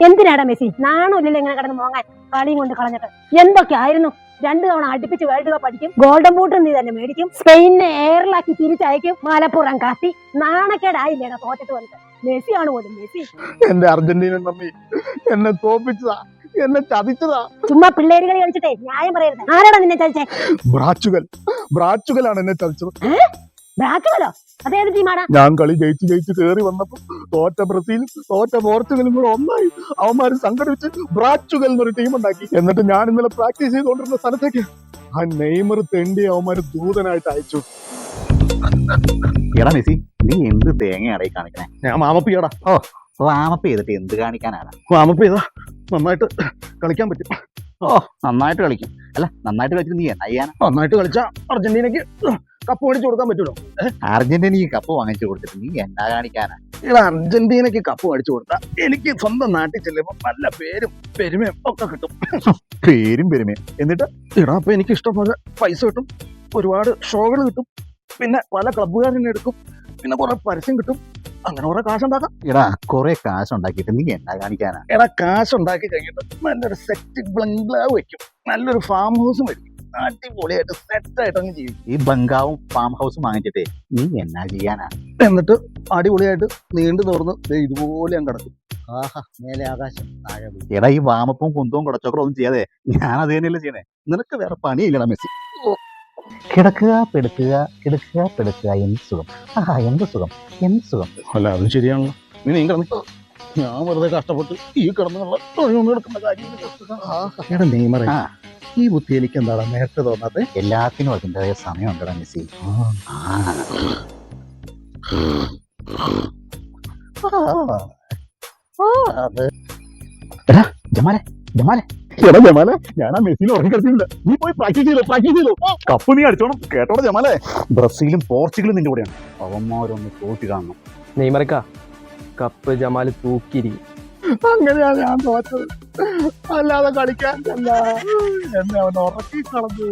എന്തിനാടാ മെസ്സി നാണമില്ലല്ലോ ഇങ്ങനെ കിടന്ന് മോങ്ങാൻ കളിയും കൊണ്ട് കളഞ്ഞിട്ട്. എന്തൊക്കെ ആയിരുന്നു. 2 തവണ അടുപ്പിച്ച് വേൾഡ് കപ്പ് അടിക്കും, ഗോൾഡൻ ബൂട്ട് നീ തന്നെ മേടിക്കും, സ്പെയിനെ എയറിലാക്കി തിരിച്ചയക്കും, മലപ്പുറം കത്തി. നാണക്കേടായില്ലേടാ തോറ്റിട്ട് വന്നിട്ട്. മെസ്സിയാണ് പോലും മെസ്സി. എന്റെ അർജന്റീനൻ മമ്മി എന്നെ തോപ്പിച്ചതാ, എന്നെ ചതിച്ചതാ. ചുമ്മാ പിള്ളേരുകളി കളിച്ചിട്ടേ ന്യായം പറയരുത്. ആരാടാ നിന്നെ ചതിച്ചേ? ബ്രാച്ചുകലാണ് എന്നെ ചതിച്ചത്. ബ്രാച്ചുകലോ? അതേത് ടീമാടാ? ഞാൻ കളി ജയിച്ച് കയറി വന്നപ്പോ തോറ്റ ബ്രസീലും തോറ്റ പോർച്ചുഗലും കൂടെ ഒന്നായി അവന്മാര് സംഘടിപ്പിച്ച് ബ്രാച്ചുകൽ എന്നൊരു ടീം ഉണ്ടാക്കി. എന്നിട്ട് ഞാൻ ഇന്നലെ പ്രാക്ടീസ് ചെയ്തുകൊണ്ടിരുന്ന സ്ഥലത്തേക്ക് ആ നെയ്മർ തെണ്ടി അവന്മാര് ദൂതനായിട്ട് അയച്ചു. എടാ മെസ്സി, നീ എന്ത് തേങ്ങയാടാ ഈ കാണിക്കണേ? ഞാൻ മാമപ്പിയാടാ. വാമപ്പ് ചെയ്തിട്ട് എന്ത് കാണിക്കാനാണ്? മാമപ്പ് ചെയ്താ നന്നായിട്ട് കളിക്കാൻ പറ്റും. നന്നായിട്ട് കളിക്കും. അല്ല, നന്നായിട്ട് കളിച്ചിട്ട് നീ എന്നാ ചെയ്യാനാ? നന്നായിട്ട് കളിച്ചാ അർജന്റീനയ്ക്ക് കപ്പ് മേടിച്ചു കൊടുക്കാൻ പറ്റൂലോ. അർജന്റീനയ്ക്ക് കപ്പ് വാങ്ങിച്ചു കൊടുത്തിട്ട് നീ എന്നാ കാണിക്കാനാ? ഇവിടെ അർജന്റീനയ്ക്ക് കപ്പ് മേടിച്ചു കൊടുത്താ എനിക്ക് സ്വന്തം നാട്ടിൽ ചെല്ലുമ്പോ നല്ല പേരും പെരുമയും ഒക്കെ കിട്ടും. പേരും പെരുമയും. എന്നിട്ട് ഇടാ അപ്പൊ എനിക്ക് ഇഷ്ടംപോലെ പൈസ കിട്ടും, ഒരുപാട് ഷോകൾ കിട്ടും, പിന്നെ പല ക്ലബ്ബുകാരനെ എടുക്കും, പിന്നെ കുറെ പരസ്യം കിട്ടും, അങ്ങനെ കുറെ കാശുണ്ടാക്കാം. എടാ കുറെ കാശ് ഉണ്ടാക്കിയിട്ട് നീ എന്നാ കാണിക്കാനാ? എടാ കാശുണ്ടാക്കി കഴിഞ്ഞിട്ട് നല്ലൊരു സെറ്റ് ബംഗ്ലാവ് വെക്കും, നല്ലൊരു ഫാം ഹൗസും വെക്കും, അടിപൊളിയായിട്ട് സെറ്റായിട്ട് അങ്ങ് ജീവിക്കും. ഈ ബംഗാവും ഫാം ഹൗസും വാങ്ങിച്ചിട്ടേ നീ എന്നാ ചെയ്യാനാ? എന്നിട്ട് അടിപൊളിയായിട്ട് നീണ്ടു തുറന്ന് ഇതുപോലെ ഞാൻ കിടക്കും. ആഹാ, മേലെ ആകാശം താഴെ ഭൂമി. എടാ ഈ വാമപ്പും കുന്തവും കുടച്ചോക്കറും ഒന്നും ചെയ്യാതെ ഞാൻ അത് തന്നെയല്ലേ ചെയ്യണേ. നിനക്ക് വേറെ പണിയില്ലടാ മെസ്സി. കിടക്കുക പെടുക്കുക, കിടക്കുക പെടുക്കുക, എന്ത് സുഖം. ആഹാ, എന്ത് സുഖം, എന്ത് സുഖം. അല്ല അതും ശരിയാണല്ലോ. നീ കിടന്നു, ഞാൻ വെറുതെ കഷ്ടപ്പെട്ട് ഈ കിടന്നുള്ള എടുക്കുന്ന കാര്യം. എടാ നെയ്മറേ, ഈ ബുദ്ധി എനിക്ക് എന്താണ് നേരത്തെ തോന്നാത്തെ? എല്ലാത്തിനും അതിൻ്റെതായ സമയം ഉണ്ടടാ മെസ്സി. എടാ ജമാലെ, ജമാലെ, എടാ ജമാലെ, ഞാൻ ആ മെസ്സിയിൽ ഉറങ്ങിക്കിടത്തില്ല. നീ പോയി പ്രാക്ടീസ് ചെയ്തോ. കപ്പ് നീ അടിച്ചോണം കേട്ടോടെ ജമാലെ. ബ്രസീലും പോർച്ചുഗലും നിന്റെ കൂടെയാണ്. അവന്മാരൊന്ന് തോറ്റ് കാണണം. നെയ്മറക്ക, കപ്പ് ജമാല് തൂക്കിയിരിക്കും. അങ്ങനെയാ ഞാൻ തോറ്റത്, അല്ലാതെ കളിക്കാൻ എന്നെ അവൻ ഉറക്കി കളഞ്ഞു.